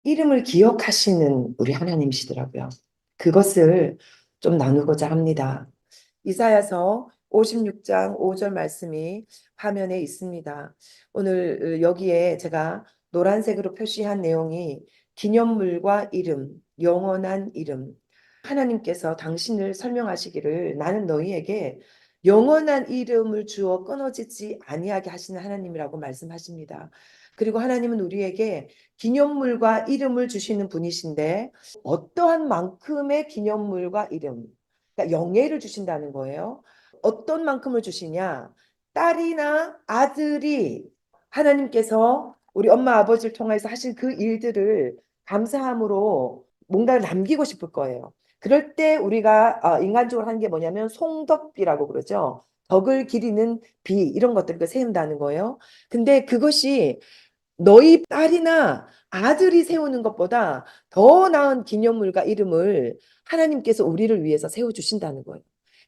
이름을 기억하시는 우리 하나님이시더라고요. 그것을 좀 나누고자 합니다. 이사야서 56장 5절 말씀이 화면에 있습니다. 오늘 여기에 제가 노란색으로 표시한 내용이 기념물과 이름, 영원한 이름. 하나님께서 당신을 설명하시기를 나는 너희에게 영원한 이름을 주어 끊어지지 아니하게 하시는 하나님이라고 말씀하십니다. 그리고 하나님은 우리에게 기념물과 이름을 주시는 분이신데 어떠한 만큼의 기념물과 이름, 그러니까 영예를 주신다는 거예요. 어떤 만큼을 주시냐? 딸이나 아들이 하나님께서 우리 엄마 아버지를 통해서 하신 그 일들을 감사함으로 뭔가를 남기고 싶을 거예요. 그럴 때 우리가 인간적으로 하는 게 뭐냐면 송덕비라고 그러죠. 덕을 기리는 비 이런 것들을 세운다는 거예요. 근데 그것이 너희 딸이나 아들이 세우는 것보다 더 나은 기념물과 이름을 하나님께서 우리를 위해서 세워주신다는 거예요.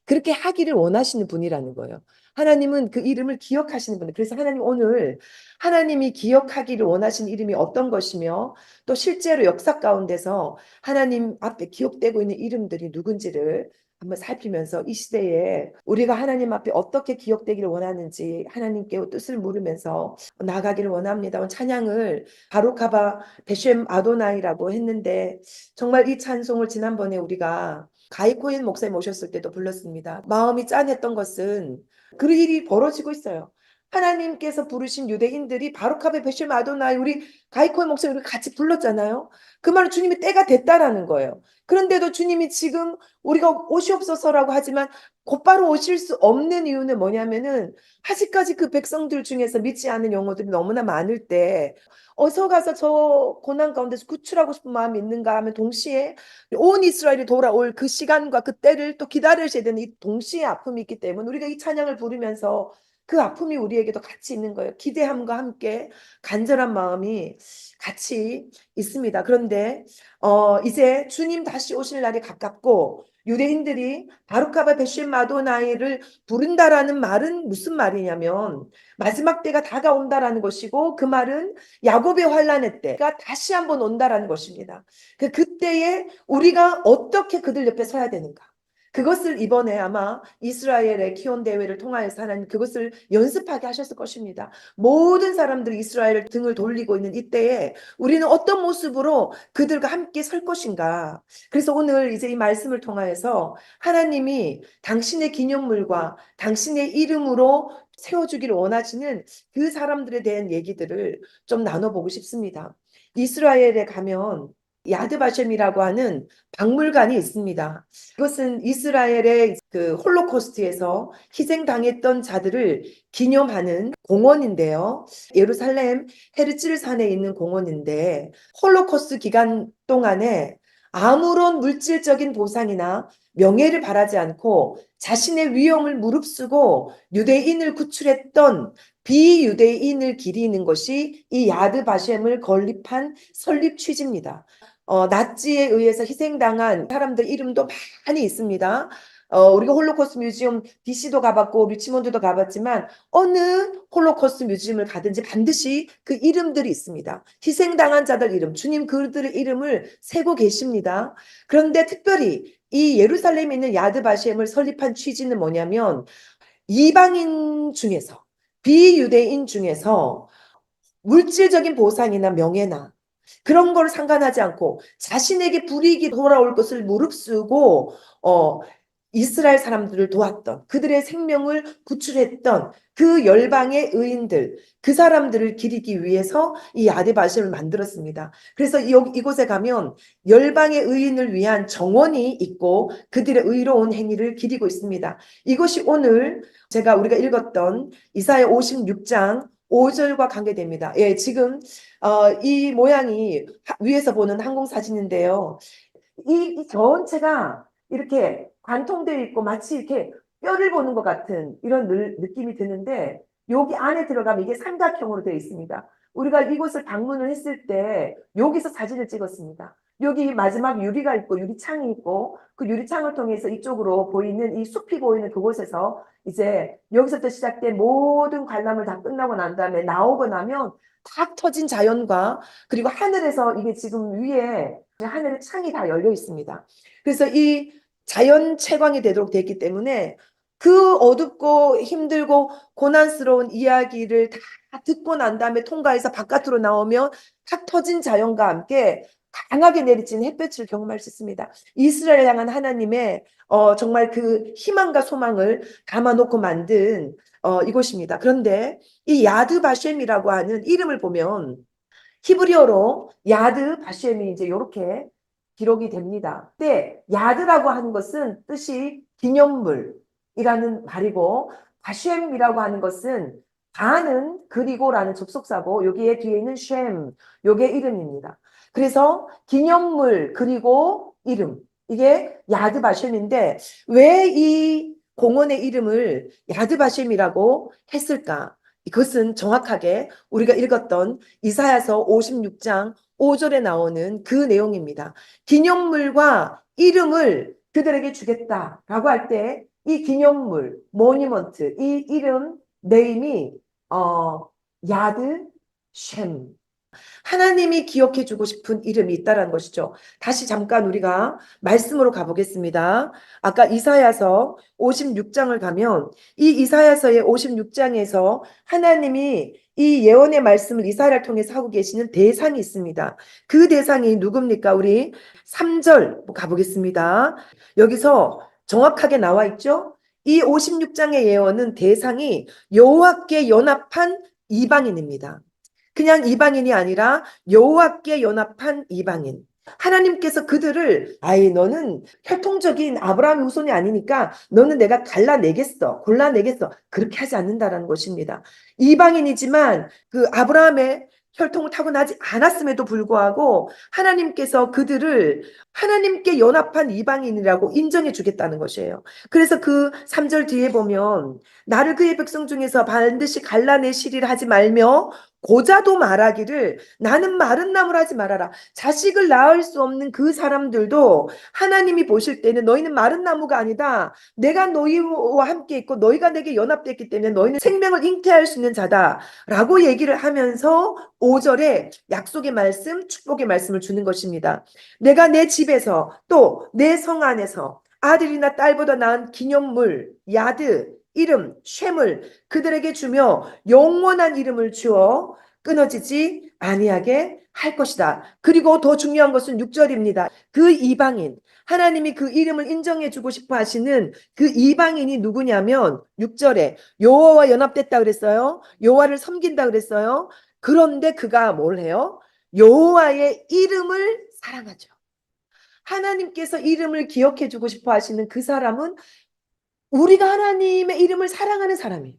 그렇게 하기를 원하시는 분이라는 거예요. 하나님은 그 이름을 기억하시는 분들. 그래서 하나님 오늘 하나님이 기억하기를 원하시는 이름이 어떤 것이며 또 실제로 역사 가운데서 하나님 앞에 기억되고 있는 이름들이 누군지를 한번 살피면서 이 시대에 우리가 하나님 앞에 어떻게 기억되기를 원하는지 하나님께 뜻을 물으면서 나가기를 원합니다. 찬양을 바로카바 베셴 아도나이라고 했는데 정말 이 찬송을 지난번에 우리가 가이코인 목사님 오셨을 때도 불렀습니다. 마음이 짠했던 것은 그 일이 벌어지고 있어요. 하나님께서 부르신 유대인들이 바로카베 베셴 아도나이 우리 가이코인 목사님 우리 같이 불렀잖아요. 그 말은 주님이 때가 됐다라는 거예요. 그런데도 주님이 지금 우리가 오시옵소서라고 하지만 곧바로 오실 수 없는 이유는 뭐냐면은 아직까지 그 백성들 중에서 믿지 않는 영혼들이 너무나 많을 때 어서 가서 저 고난 가운데서 구출하고 싶은 마음이 있는가 하면 동시에 온 이스라엘이 돌아올 그 시간과 그 때를 또 기다리셔야 되는 이 동시에 아픔이 있기 때문에 우리가 이 찬양을 부르면서 그 아픔이 우리에게도 같이 있는 거예요. 기대함과 함께 간절한 마음이 같이 있습니다. 그런데 이제 주님 다시 오실 날이 가깝고 유대인들이 바루카바 베셴 마도나이를 부른다라는 말은 무슨 말이냐면 마지막 때가 다가온다라는 것이고 그 말은 야곱의 환란의 때가 다시 한번 온다라는 것입니다. 그때에 우리가 어떻게 그들 옆에 서야 되는가? 그것을 이번에 아마 이스라엘의 키온 대회를 통하여서 하나님 그것을 연습하게 하셨을 것입니다. 모든 사람들이 이스라엘 등을 돌리고 있는 이때에 우리는 어떤 모습으로 그들과 함께 설 것인가? 그래서 오늘 이제 이 말씀을 통하여서 하나님이 당신의 기념물과 당신의 이름으로 세워주기를 원하시는 그 사람들에 대한 얘기들을 좀 나눠보고 싶습니다. 이스라엘에 가면 야드바셴이라고 하는 박물관이 있습니다. 이것은 이스라엘의 그 홀로코스트에서 희생당했던 자들을 기념하는 공원인데요. 예루살렘 헤르츠르 산에 있는 공원인데 홀로코스트 기간 동안에 아무런 물질적인 보상이나 명예를 바라지 않고 자신의 위험을 무릅쓰고 유대인을 구출했던 비유대인을 기리는 것이 이 야드 바셴을 건립한 설립 취지입니다. 나치에 의해서 희생당한 사람들 이름도 많이 있습니다. 우리가 홀로코스트 뮤지엄 DC도 가봤고 리치몬드도 가봤지만 어느 홀로코스트 뮤지엄을 가든지 반드시 그 이름들이 있습니다. 희생당한 자들 이름, 주님 그들의 이름을 세고 계십니다. 그런데 특별히 이 예루살렘에 있는 야드바셴을 설립한 취지는 뭐냐면 이방인 중에서 비유대인 중에서 물질적인 보상이나 명예나 그런 걸 상관하지 않고 자신에게 불이익이 돌아올 것을 무릅쓰고 이스라엘 사람들을 도왔던 그들의 생명을 구출했던 그 열방의 의인들 그 사람들을 기리기 위해서 이 아데바심을 만들었습니다. 그래서 이곳에 가면 열방의 의인을 위한 정원이 있고 그들의 의로운 행위를 기리고 있습니다. 이것이 오늘 제가 우리가 읽었던 이사야 56장 5절과 관계됩니다. 예, 지금 이 모양이 위에서 보는 항공사진인데요. 이 전체가 이렇게 관통되어 있고 마치 이렇게 뼈를 보는 것 같은 이런 느낌이 드는데 여기 안에 들어가면 이게 삼각형으로 되어 있습니다. 우리가 이곳을 방문을 했을 때 여기서 사진을 찍었습니다. 여기 마지막 유리가 있고 유리창이 있고 그 유리창을 통해서 이쪽으로 보이는 이 숲이 보이는 그곳에서 이제 여기서부터 시작된 모든 관람을 다 끝나고 난 다음에 나오고 나면 탁 터진 자연과 그리고 하늘에서 이게 지금 위에 하늘의 창이 다 열려 있습니다. 그래서 이 자연 채광이 되도록 됐기 때문에 그 어둡고 힘들고 고난스러운 이야기를 다 듣고 난 다음에 통과해서 바깥으로 나오면 탁 터진 자연과 함께 강하게 내리치는 햇볕을 경험할 수 있습니다. 이스라엘 향한 하나님의 정말 그 희망과 소망을 담아놓고 만든 이곳입니다. 그런데 이 야드 바셈이라고 하는 이름을 보면 히브리어로 야드 바셈이 이제 이렇게 기록이 됩니다. 근데 야드라고 하는 것은 뜻이 기념물이라는 말이고 바셈이라고 하는 것은 바는 그리고라는 접속사고 여기에 뒤에 있는 셈 요게 이름입니다. 그래서 기념물 그리고 이름 이게 야드 바셈인데 왜 이 공원의 이름을 야드 바셈이라고 했을까? 이것은 정확하게 우리가 읽었던 이사야서 56장 5절에 나오는 그 내용입니다. 기념물과 이름을 그들에게 주겠다라고 할 때 이 기념물, 모니먼트, 이 이름, 네임이 야드 쉔 하나님이 기억해주고 싶은 이름이 있다는 것이죠. 다시 잠깐 우리가 말씀으로 가보겠습니다. 아까 이사야서 56장을 가면 이 이사야서의 56장에서 하나님이 이 예언의 말씀을 이사야를 통해서 하고 계시는 대상이 있습니다. 그 대상이 누굽니까? 우리 3절 가보겠습니다. 여기서 정확하게 나와 있죠? 이 56장의 예언은 대상이 여호와께 연합한 이방인입니다. 그냥 이방인이 아니라 여호와께 연합한 이방인. 하나님께서 그들을 너는 혈통적인 아브라함 후손이 아니니까 너는 내가 갈라내겠어, 골라내겠어 그렇게 하지 않는다라는 것입니다. 이방인이지만 그 아브라함의 혈통을 타고나지 않았음에도 불구하고 하나님께서 그들을 하나님께 연합한 이방인이라고 인정해 주겠다는 것이에요. 그래서 그 3절 뒤에 보면 나를 그의 백성 중에서 반드시 갈라내시리라 하지 말며 고자도 말하기를 나는 마른 나무라 하지 말아라. 자식을 낳을 수 없는 그 사람들도 하나님이 보실 때는 너희는 마른 나무가 아니다. 내가 너희와 함께 있고 너희가 내게 연합됐기 때문에 너희는 생명을 잉태할 수 있는 자다라고 얘기를 하면서 5절에 약속의 말씀, 축복의 말씀을 주는 것입니다. 내가 내 집에서 또 내 성 안에서 아들이나 딸보다 나은 기념물, 야드, 이름, 쉐물 그들에게 주며 영원한 이름을 주어 끊어지지 아니하게 할 것이다. 그리고 더 중요한 것은 6절입니다. 그 이방인, 하나님이 그 이름을 인정해 주고 싶어 하시는 그 이방인이 누구냐면 6절에 여호와와 연합됐다 그랬어요. 여호와를 섬긴다 그랬어요. 그런데 그가 뭘 해요? 여호와의 이름을 사랑하죠. 하나님께서 이름을 기억해 주고 싶어 하시는 그 사람은 우리가 하나님의 이름을 사랑하는 사람이에요.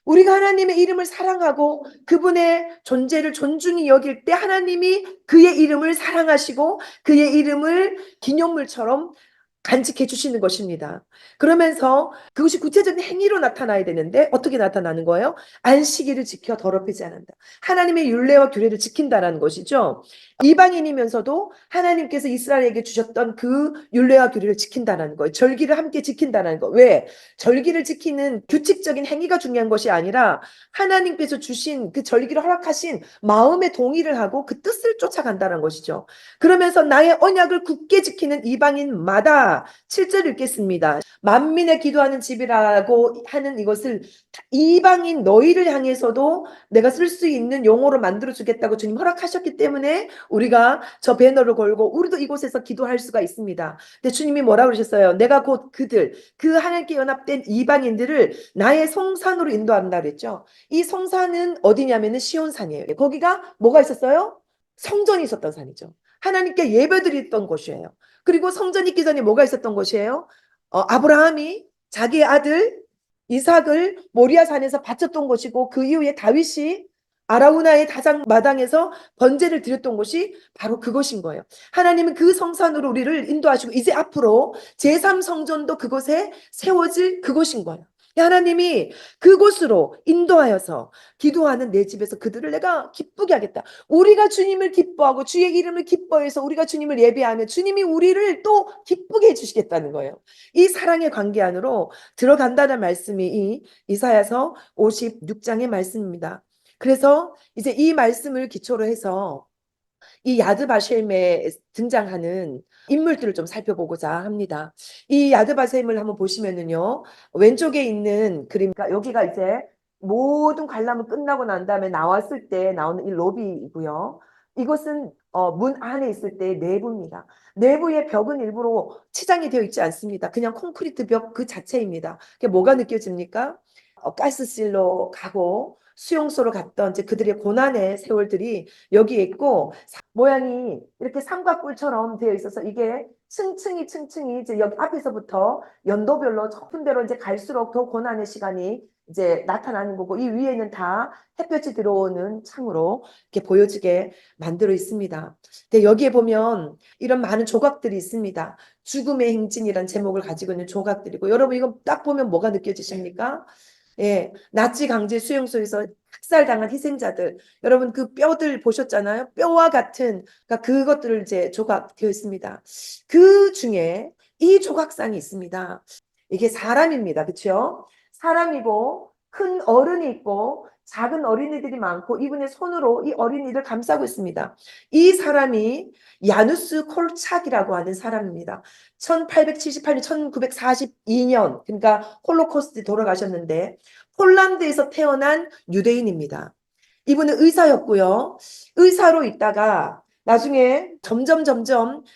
우리가 하나님의 이름을 사랑하고 그분의 존재를 존중히 여길 때 하나님이 그의 이름을 사랑하시고 그의 이름을 기념물처럼 간직해 주시는 것입니다. 그러면서 그것이 구체적인 행위로 나타나야 되는데 어떻게 나타나는 거예요? 안식일을 지켜 더럽히지 않는다. 하나님의 율례와 규례를 지킨다라는 것이죠. 이방인이면서도 하나님께서 이스라엘에게 주셨던 그 율례와 규례를 지킨다는 거예요. 절기를 함께 지킨다는 거. 왜? 절기를 지키는 규칙적인 행위가 중요한 것이 아니라 하나님께서 주신 그 절기를 허락하신 마음의 동의를 하고 그 뜻을 쫓아간다는 것이죠. 그러면서 나의 언약을 굳게 지키는 이방인마다 7절 읽겠습니다. 만민의 기도하는 집이라고 하는 이것을 이방인 너희를 향해서도 내가 쓸 수 있는 용어로 만들어 주겠다고 주님 허락하셨기 때문에 우리가 저 배너를 걸고 우리도 이곳에서 기도할 수가 있습니다. 근데 주님이 뭐라고 그러셨어요? 내가 곧 그들, 그 하나님께 연합된 이방인들을 나의 성산으로 인도한다 그랬죠. 이 성산은 어디냐면은 시온산이에요. 거기가 뭐가 있었어요? 성전이 있었던 산이죠. 하나님께 예배드렸던 곳이에요. 그리고 성전 있기 전에 뭐가 있었던 곳이에요? 아브라함이 자기의 아들 이삭을 모리아 산에서 바쳤던 곳이고 그 이후에 다윗이 아라우나의 다장 마당에서 번제를 드렸던 곳이 바로 그것인 거예요. 하나님은 그 성산으로 우리를 인도하시고 이제 앞으로 제3성전도 그곳에 세워질 그곳인 거예요. 하나님이 그곳으로 인도하여서 기도하는 내 집에서 그들을 내가 기쁘게 하겠다. 우리가 주님을 기뻐하고 주의 이름을 기뻐해서 우리가 주님을 예배하면 주님이 우리를 또 기쁘게 해주시겠다는 거예요. 이 사랑의 관계 안으로 들어간다는 말씀이 이 이사야서 56장의 말씀입니다. 그래서 이제 이 말씀을 기초로 해서 이 야드바셈에 등장하는 인물들을 좀 살펴보고자 합니다. 이 야드바셈을 한번 보시면은요, 왼쪽에 있는 그림, 그러니까 여기가 이제 모든 관람은 끝나고 난 다음에 나왔을 때 나오는 이 로비이고요. 이것은 문 안에 있을 때 내부입니다. 내부의 벽은 일부러 치장이 되어 있지 않습니다. 그냥 콘크리트 벽 그 자체입니다. 그게 뭐가 느껴집니까? 가스실로 가고 수용소로 갔던 이제 그들의 고난의 세월들이 여기에 있고, 모양이 이렇게 삼각뿔처럼 되어 있어서 이게 층층이 이제 여기 앞에서부터 연도별로 좁은 데로 이제 갈수록 더 고난의 시간이 이제 나타나는 거고, 이 위에는 다 햇볕이 들어오는 창으로 이렇게 보여지게 만들어 있습니다. 근데 여기에 보면 이런 많은 조각들이 있습니다. 죽음의 행진이란 제목을 가지고 있는 조각들이고, 여러분 이거 딱 보면 뭐가 느껴지십니까? 예, 나치 강제 수용소에서 학살당한 희생자들, 여러분 그 뼈들 보셨잖아요. 뼈와 같은, 그러니까 그것들을 이제 조각되어 있습니다. 그 중에 이 조각상이 있습니다. 이게 사람입니다. 그렇죠? 사람이고 큰 어른이 있고 작은 어린이들이 많고 이분의 손으로 이 어린이를 감싸고 있습니다. 이 사람이 야누스 콜착이라고 하는 사람입니다. 1878년, 1942년, 그러니까 홀로코스트 돌아가셨는데 폴란드에서 태어난 유대인입니다. 이분은 의사였고요. 의사로 있다가 나중에 점점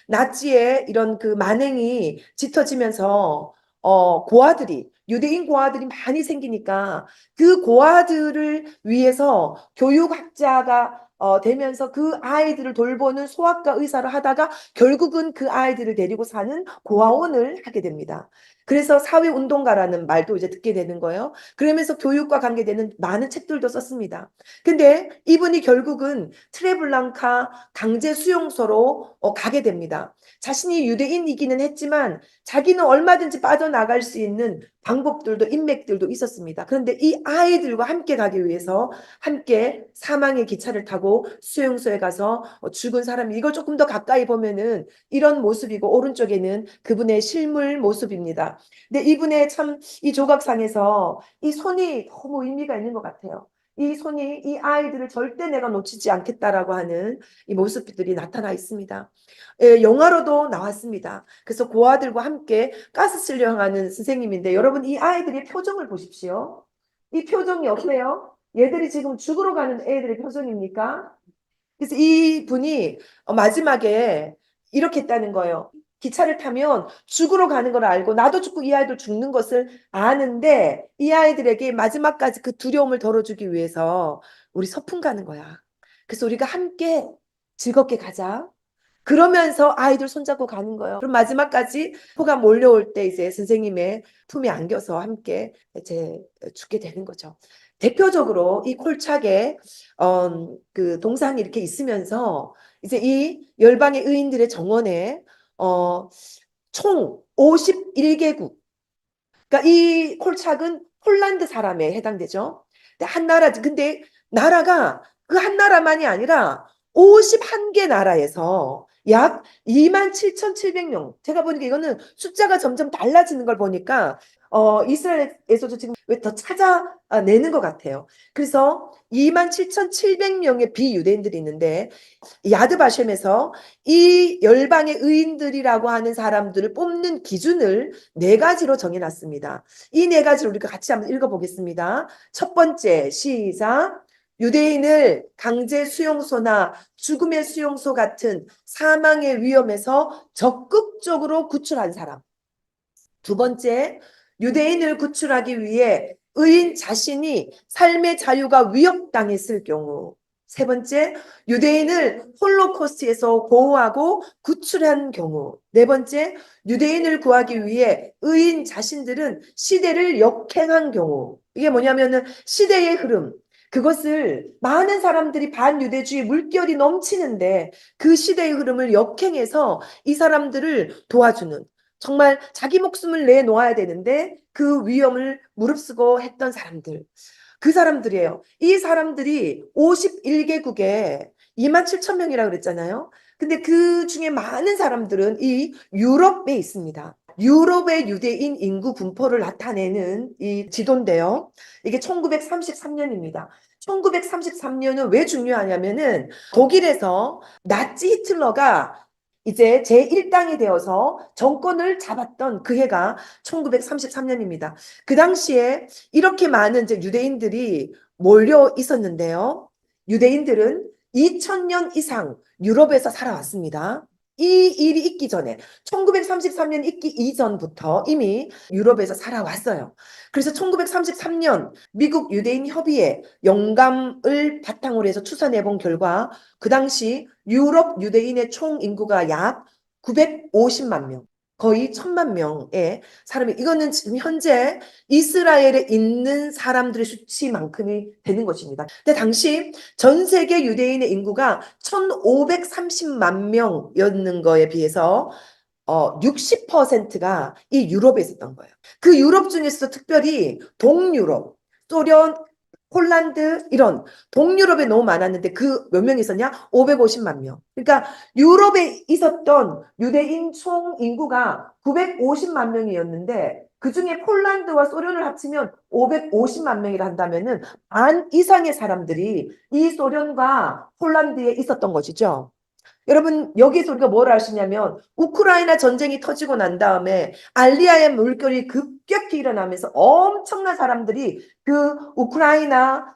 나치의 이런 그 만행이 짙어지면서 고아들이 유대인 고아들이 많이 생기니까 그 고아들을 위해서 교육학자가 되면서 그 아이들을 돌보는 소아과 의사를 하다가 결국은 그 아이들을 데리고 사는 고아원을 하게 됩니다. 그래서 사회운동가라는 말도 이제 듣게 되는 거예요. 그러면서 교육과 관계되는 많은 책들도 썼습니다. 근데 이분이 결국은 트레블랑카 강제 수용소로 가게 됩니다. 자신이 유대인이기는 했지만 자기는 얼마든지 빠져나갈 수 있는 방법들도 인맥들도 있었습니다. 그런데 이 아이들과 함께 가기 위해서 함께 사망의 기차를 타고 수용소에 가서 죽은 사람이, 이걸 조금 더 가까이 보면은 이런 모습이고 오른쪽에는 그분의 실물 모습입니다. 근데 이분의 참 이 조각상에서 이 손이 너무 의미가 있는 것 같아요. 이 손이 이 아이들을 절대 내가 놓치지 않겠다라고 하는 이 모습들이 나타나 있습니다. 예, 영화로도 나왔습니다. 그래서 고아들과 함께 가스실로 향하는 선생님인데 여러분 이 아이들의 표정을 보십시오. 이 표정이 어때요? 얘들이 지금 죽으러 가는 애들의 표정입니까? 그래서 이 분이 마지막에 이렇게 했다는 거예요. 기차를 타면 죽으러 가는 걸 알고 나도 죽고 이 아이도 죽는 것을 아는데 이 아이들에게 마지막까지 그 두려움을 덜어주기 위해서 우리 소풍 가는 거야. 그래서 우리가 함께 즐겁게 가자. 그러면서 아이들 손잡고 가는 거예요. 그럼 마지막까지 포가 몰려올 때 이제 선생님의 품에 안겨서 함께 이제 죽게 되는 거죠. 대표적으로 이 콜착에 그 동상이 이렇게 있으면서 이제 이 열방의 의인들의 정원에 어, 총 51개국, 그러니까 이 콜착은 폴란드 사람에 해당되죠. 근데 한 나라, 근데 나라가 그 한 나라만이 아니라 51개 나라에서 약 27,700명. 제가 보니까 이거는 숫자가 점점 달라지는 걸 보니까 이스라엘에서도 지금 왜 더 찾아내는 것 같아요. 그래서 27,700명의 비유대인들이 있는데 야드바셈에서 이 열방의 의인들이라고 하는 사람들을 뽑는 기준을 네 가지로 정해놨습니다. 이 네 가지를 우리가 같이 한번 읽어보겠습니다. 첫 번째, 시작. 유대인을 강제 수용소나 죽음의 수용소 같은 사망의 위험에서 적극적으로 구출한 사람. 두 번째, 유대인을 구출하기 위해 의인 자신이 삶의 자유가 위협당했을 경우. 세 번째, 유대인을 홀로코스트에서 보호하고 구출한 경우. 네 번째, 유대인을 구하기 위해 의인 자신들은 시대를 역행한 경우. 이게 뭐냐면은 시대의 흐름. 그것을 많은 사람들이 반유대주의 물결이 넘치는데 그 시대의 흐름을 역행해서 이 사람들을 도와주는. 정말 자기 목숨을 내놓아야 되는데 그 위험을 무릅쓰고 했던 사람들. 그 사람들이에요. 이 사람들이 51개국에 2만 7천 명이라고 그랬잖아요. 근데 그 중에 많은 사람들은 이 유럽에 있습니다. 유럽의 유대인 인구 분포를 나타내는 이 지도인데요. 이게 1933년입니다. 1933년은 왜 중요하냐면은 독일에서 나치 히틀러가 이제 제1당이 되어서 정권을 잡았던 그 해가 1933년입니다. 그 당시에 이렇게 많은 이제 유대인들이 몰려 있었는데요. 유대인들은 2000년 이상 유럽에서 살아왔습니다. 이 일이 있기 전에 1933년 있기 이전부터 이미 유럽에서 살아왔어요. 그래서 1933년 미국 유대인 협의회 영감을 바탕으로 해서 추산해 본 결과 그 당시 유럽 유대인의 총 인구가 약 950만 명, 거의 1000만 명의 사람이, 이거는 지금 현재 이스라엘에 있는 사람들의 수치만큼이 되는 것입니다. 근데 당시 전 세계 유대인의 인구가 1530만 명이었는 거에 비해서 60%가 이 유럽에 있었던 거예요. 그 유럽 중에서 특별히 동유럽, 소련, 폴란드 이런 동유럽에 너무 많았는데 그 몇 명 있었냐? 550만 명. 그러니까 유럽에 있었던 유대인 총 인구가 950만 명이었는데 그중에 폴란드와 소련을 합치면 550만 명이라 한다면은 반 이상의 사람들이 이 소련과 폴란드에 있었던 것이죠. 여러분, 여기서 우리가 뭘 아시냐면 우크라이나 전쟁이 터지고 난 다음에 알리아의 물결이 급격히 일어나면서 엄청난 사람들이 그 우크라이나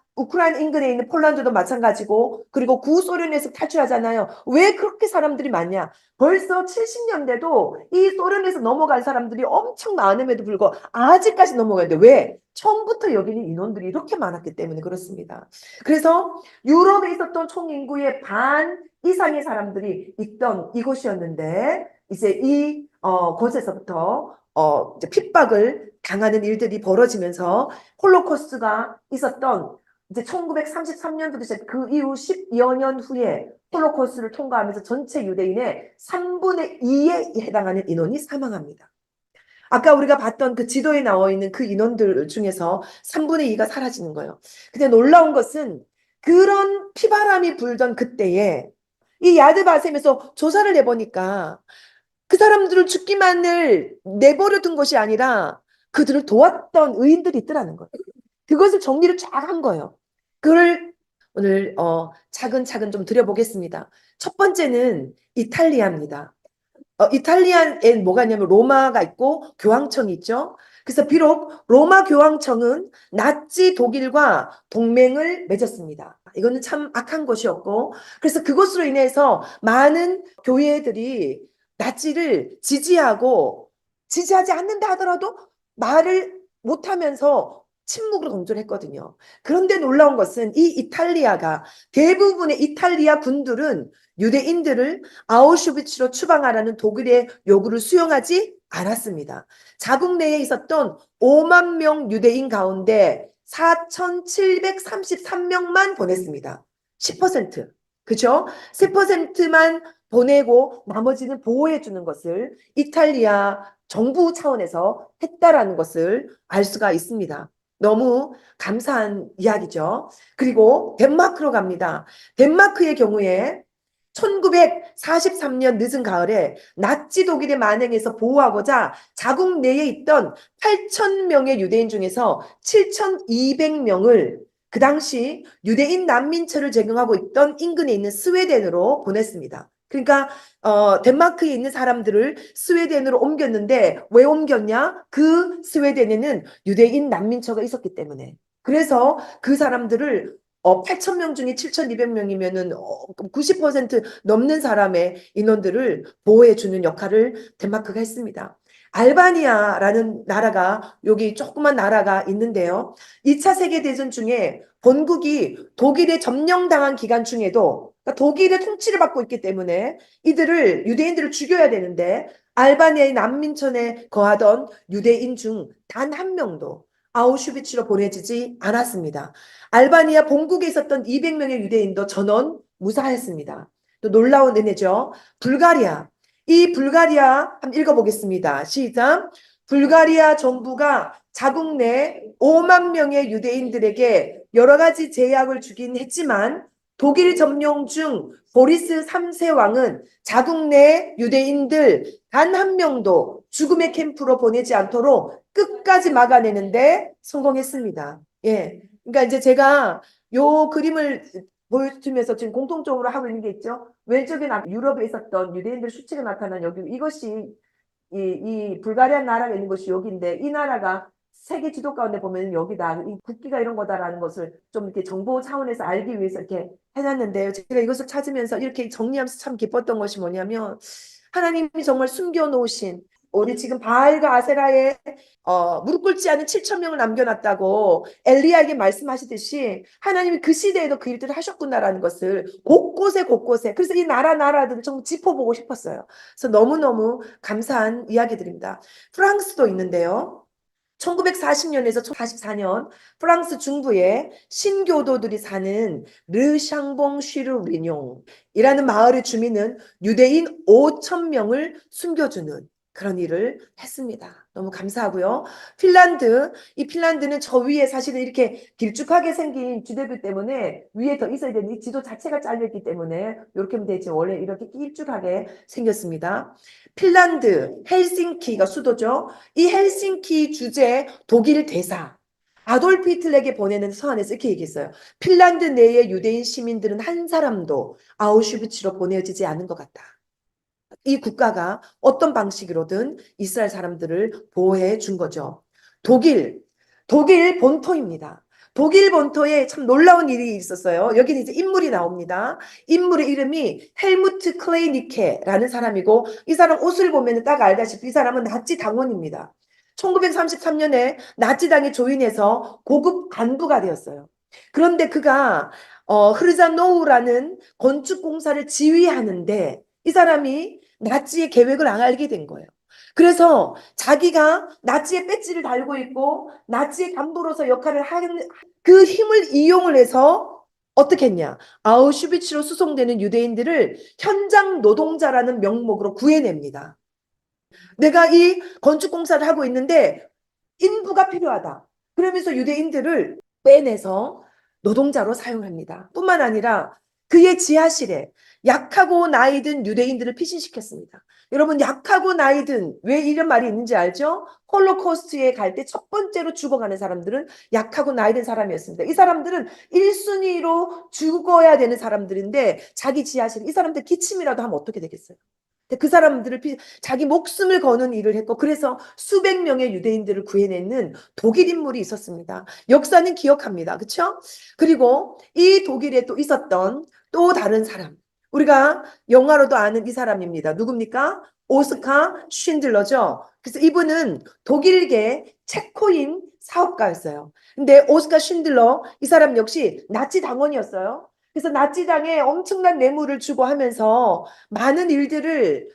인근에 있는 폴란드도 마찬가지고, 그리고 구소련에서 탈출하잖아요. 왜 그렇게 사람들이 많냐? 벌써 70년대도 이 소련에서 넘어간 사람들이 엄청 많음에도 불구하고 아직까지 넘어가는데 왜? 처음부터 여기는 인원들이 이렇게 많았기 때문에 그렇습니다. 그래서 유럽에 있었던 총 인구의 반 이상의 사람들이 있던 이곳이었는데 이제 이 곳에서부터 이제 핍박을 당하는 일들이 벌어지면서 홀로코스트가 있었던 이제 1933년부터 시작 그 이후 10여 년 후에 홀로코스트를 통과하면서 전체 유대인의 3분의 2에 해당하는 인원이 사망합니다. 아까 우리가 봤던 그 지도에 나와 있는 그 인원들 중에서 3분의 2가 사라지는 거예요. 근데 놀라운 것은 그런 피바람이 불던 그때에 이 야드바셈에서 조사를 해보니까 그 사람들을 죽기만을 내버려 둔 것이 아니라 그들을 도왔던 의인들이 있더라는 거예요. 그것을 정리를 쫙 한 거예요. 그걸 오늘 차근차근 좀 드려보겠습니다. 첫 번째는 이탈리아입니다. 이탈리아엔 뭐가 있냐면 로마가 있고 교황청이 있죠. 그래서 비록 로마 교황청은 나치 독일과 동맹을 맺었습니다. 이거는 참 악한 것이었고, 그래서 그것으로 인해서 많은 교회들이 나치를 지지하지 않는다 하더라도 말을 못하면서 침묵으로 동조했거든요. 그런데 놀라운 것은 이 이탈리아가, 대부분의 이탈리아 군들은 유대인들을 아우슈비츠로 추방하라는 독일의 요구를 수용하지 않았습니다. 자국 내에 있었던 5만 명 유대인 가운데 4,733명만 보냈습니다. 10%. 그죠? 10%만 보내고 나머지는 보호해 주는 것을 이탈리아 정부 차원에서 했다라는 것을 알 수가 있습니다. 너무 감사한 이야기죠. 그리고 덴마크로 갑니다. 덴마크의 경우에 1943년 늦은 가을에 나치 독일의 만행에서 보호하고자 자국 내에 있던 8,000명의 유대인 중에서 7,200명을 그 당시 유대인 난민처를 적용하고 있던 인근에 있는 스웨덴으로 보냈습니다. 그러니까 덴마크에 있는 사람들을 스웨덴으로 옮겼는데 왜 옮겼냐? 그 스웨덴에는 유대인 난민처가 있었기 때문에. 그래서 그 사람들을 8,000명 중에 7,200명이면은 90% 넘는 사람의 인원들을 보호해주는 역할을 덴마크가 했습니다. 알바니아라는 나라가, 여기 조그만 나라가 있는데요. 2차 세계대전 중에 본국이 독일에 점령당한 기간 중에도, 그러니까 독일의 통치를 받고 있기 때문에 유대인들을 죽여야 되는데 알바니아의 난민촌에 거하던 유대인 중 단 한 명도 아우슈비츠로 보내지지 않았습니다. 알바니아 본국에 있었던 200명의 유대인도 전원 무사했습니다. 또 놀라운 은혜죠. 불가리아. 이 불가리아 한번 읽어보겠습니다. 시작. 불가리아 정부가 자국 내 5만 명의 유대인들에게 여러 가지 제약을 주긴 했지만 독일 점령 중 보리스 3세 왕은 자국 내 유대인들 단 한 명도 죽음의 캠프로 보내지 않도록 끝까지 막아내는데 성공했습니다. 예. 그러니까 이제 제가 요 그림을 보여주면서 지금 공통적으로 하고 있는 게 있죠. 왼쪽에 유럽에 있었던 유대인들 수치가 나타난 여기 이것이 이 불가리아 나라가 있는 것이 여기인데 이 나라가 세계 지도 가운데 보면 여기다 이 국기가 이런 거다라는 것을 좀 이렇게 정보 차원에서 알기 위해서 이렇게 해놨는데요. 제가 이것을 찾으면서 이렇게 정리하면서 참 기뻤던 것이 뭐냐면 하나님이 정말 숨겨놓으신 우리 지금 바알과 아세라의 무릎 꿇지 않은 7천 명을 남겨놨다고 엘리야에게 말씀하시듯이 하나님이 그 시대에도 그 일들을 하셨구나라는 것을 곳곳에 곳곳에 그래서 이 나라들을 좀 짚어보고 싶었어요. 그래서 너무너무 감사한 이야기들입니다. 프랑스도 있는데요. 1940년에서 1944년 프랑스 중부에 신교도들이 사는 르샹봉 쉬르리뇽이라는 마을의 주민은 유대인 5천 명을 숨겨주는 그런 일을 했습니다. 너무 감사하고요. 이 핀란드는 저 위에 사실은 이렇게 길쭉하게 생긴 지도부 때문에 위에 더 있어야 되는 이 지도 자체가 잘렸기 때문에 이렇게 하면 되지 원래 이렇게 길쭉하게 생겼습니다. 핀란드 헬싱키가 수도죠. 이 헬싱키 주재 독일 대사 아돌프 히틀러에게 보내는 서한에서 이렇게 얘기했어요. 핀란드 내의 유대인 시민들은 한 사람도 아우슈비츠로 보내지지 않은 것 같다. 이 국가가 어떤 방식으로든 이스라엘 사람들을 보호해 준 거죠. 독일 본토입니다. 독일 본토에 참 놀라운 일이 있었어요. 여기는 이제 인물이 나옵니다. 인물의 이름이 헬무트 클레이니케라는 사람이고 이 사람 옷을 보면 딱 알다시피 이 사람은 나치 당원입니다. 1933년에 나치당에 조인해서 고급 간부가 되었어요. 그런데 그가 흐르자노우라는 건축공사를 지휘하는데 이 사람이 나치의 계획을 알게 된 거예요. 그래서 자기가 나치의 배지를 달고 있고 나치의 간부로서 역할을 하는 그 힘을 이용을 해서 어떻게 했냐? 아우슈비츠로 수송되는 유대인들을 현장 노동자라는 명목으로 구해냅니다. 내가 이 건축공사를 하고 있는데 인부가 필요하다. 그러면서 유대인들을 빼내서 노동자로 사용합니다. 뿐만 아니라 그의 지하실에 약하고 나이 든 유대인들을 피신시켰습니다. 여러분 약하고 나이 든 왜 이런 말이 있는지 알죠? 홀로코스트에 갈 때 첫 번째로 죽어가는 사람들은 약하고 나이 든 사람이었습니다. 이 사람들은 1순위로 죽어야 되는 사람들인데 자기 지하실 이 사람들 기침이라도 하면 어떻게 되겠어요? 그 사람들을 자기 목숨을 거는 일을 했고 그래서 수백 명의 유대인들을 구해내는 독일 인물이 있었습니다. 역사는 기억합니다. 그렇죠? 그리고 이 독일에 또 있었던 또 다른 사람 우리가 영화로도 아는 이 사람입니다. 누굽니까? 오스카 쉰들러죠. 그래서 이분은 독일계 체코인 사업가였어요. 근데 오스카 쉰들러 이 사람 역시 나치 당원이었어요. 그래서 나치당에 엄청난 뇌물을 주고 하면서 많은 일들을